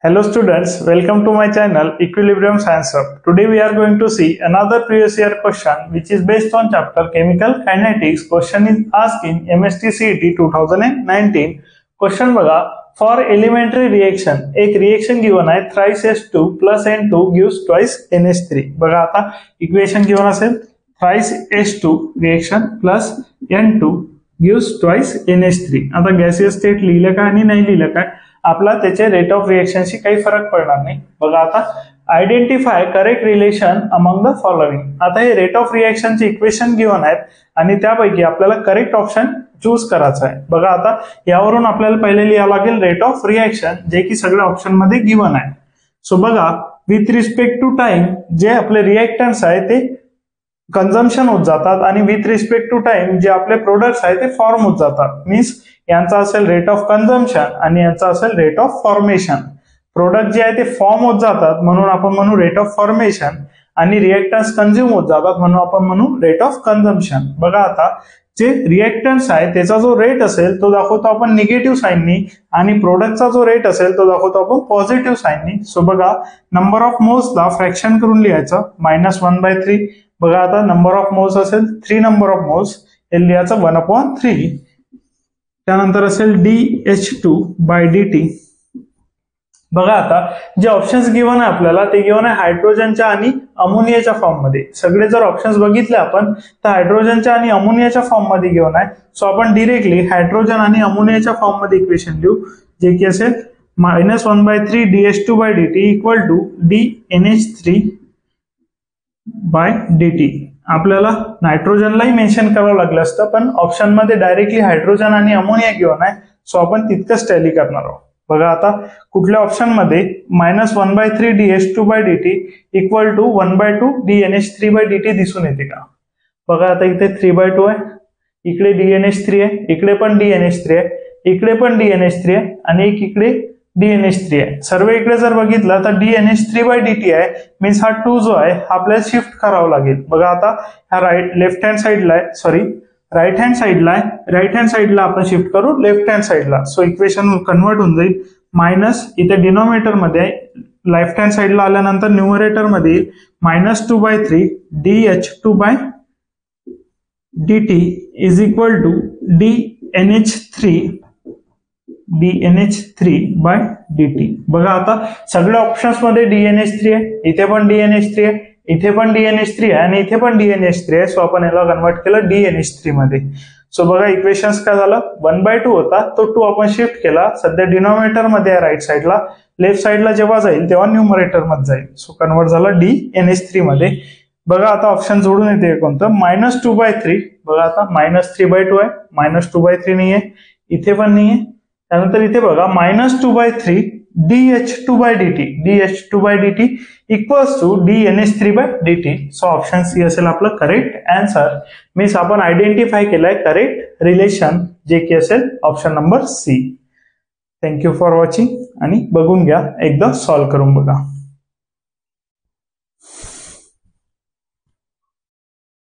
Hello students, welcome to my channel Equilibrium Science Hub. Today we are going to see another previous year question which is based on chapter Chemical Kinetics. Question is asked in MST CET 2019. Question बघा, for elementary reaction एक reaction given आहे thrice H2 plus N2 gives twice NH3. बघा आता equation given असेल thrice H2 reaction plus N2 gives twice NH3. आता gaseous state लिहिलं काय आणि नाही लिहिलं काय आपला त्याचे रेट ऑफ रिएक्शनशी काही फरक पडणार नाही. बघा आता identify correct relation among the following. आता हे रेट ऑफ रिएक्शनचे इक्वेशन गिव्हन आहेत आणि त्यापैकी आपल्याला करेक्ट ऑप्शन चूज करायचा आहे. बघा आता यावरून आपल्याला पहिले लिहावं लागेल रेट ऑफ रिएक्शन जे की सगळ्या ऑप्शन मध्ये गिव्हन आहे. सो बघा विथ रिस्पेक्ट टू टाइम जे आपले रिएक्टन्स आहे ते कन्झम्पशन होत जातात आणि विथ रिस्पेक्ट टू टाइम जे आपले प्रोडक्ट्स आहे ते फॉर्म होत जातात. मीन्स यांचा असेल रेट ऑफ कन्झम्पशन आणि यांचा असेल रेट ऑफ फॉर्मेशन. प्रोडक्ट जे आहे ते फॉर्म होत जातात म्हणून आपण म्हणू रेट ऑफ फॉर्मेशन आणि रिएक्टन्स कन्झ्युम होत जातात म्हणून आपण म्हणू रेट ऑफ कन्झम्पशन. बघा आता जे रिएक्टन्स आहे त्याचा जो रेट असेल तो दाखवतो आपण निगेटिव्ह साईननी आणि प्रोडक्टचा जो रेट असेल तो दाखवतो आपण पॉझिटिव्ह साईननी. सो बघा नंबर ऑफ मोल्सला फ्रॅक्शन करून लिहायचं -1/3. बघा आता नंबर ऑफ मोल्स असेल 3 नंबर ऑफ मोल्स हे लिहायचं 1/3. त्यानंतर असेल dH2/dt. बघा आता जे ऑप्शन्स गिव्हन आहे आपल्याला ते गिव्हन आहे हायड्रोजनच्या आणि अमोनियाच्या फॉर्म मध्ये. सगळे जर ऑप्शन्स बघितले आपण तर हायड्रोजनच्या आणि अमोनियाच्या फॉर्म मध्ये गिव्हन आहे. सो आपण डिरेक्टली हायड्रोजन आणि अमोनियाच्या फॉर्म मध्ये इक्वेशन लिहू जे की असेल -1/3 dH2/dt इक्वल टू dNH3/dt. आपल्याला नायट्रोजनलाही मेन्शन करावं लागलं असतं पण ऑप्शन मध्ये डायरेक्टली हायड्रोजन आणि अमोनिया गिव्हन आहे सो आपण तितकंच टॅली करणार आहोत. बघा आता कुठल्या ऑप्शन मध्ये -1/3 dH2/dt इक्वल टू 1/2 dNH3/dt दिसून येते का. बघा आता इथे 3/2 आहे, इकडे dNH3 आहे, इकडे पण dNH3 आहे, इकडे पण dNH3 आहे आणि एक इकडे dNH3 आहे. सर्व इकडे जर बघितलं तर dNH3/dt आहे. मीन्स हा 2 जो आहे आपल्याला शिफ्ट करावा लागेल. बघा आता हा लेफ्ट हँड साइडला आहे, सॉरी राईट हँड साइडला आहे, राईट हँड साइडला आपण शिफ्ट करू लेफ्ट हँड साइडला. सो इक्वेशन कन्वर्ट होऊन जाईल मायनस इथे डिनोमिनेटर मध्ये लेफ्ट हँड साइडला आल्यानंतर न्यूमरेटर मध्ये येईल -2/3 dH2/dt is equal to dNH3/dt. बघा आता सगळ्या ऑप्शन्स मध्ये dNH3 आहे, इथे पण dNH3 आहे, इथे पण dNH3 आहे आणि इथे पण dNH3 आहे. सो आपण याला कन्वर्ट केलं dNH3 मध्ये. सो बघा इक्वेशन्स काय झालं 1/2 होता तो 2 आपण शिफ्ट केला. सध्या डिनोमिनेटर मध्ये आहे राईट साइडला, लेफ्ट साइडला जेव्हा जाईल तेव्हा न्यूमरेटर मध्ये जाईल. सो कन्वर्ट झालं dNH3 मध्ये. बघा आता ऑप्शन जोडून येते कोणतं -2/3. बघा आता -3/2 आहे, -2/3 नाही आहे, इथे पण नाही आहे. त्यानंतर इथे बघा -2/3 dH2/dt equals to dNH3/dt. So option C असेल आपलं करेक्ट आन्सर. मीन्स आपण आयडेंटिफाय केलंय करेक्ट रिलेशन जे की असेल option number C. Thank you for watching आणि बघून घ्या एकदा सॉल्व्ह करून बघा.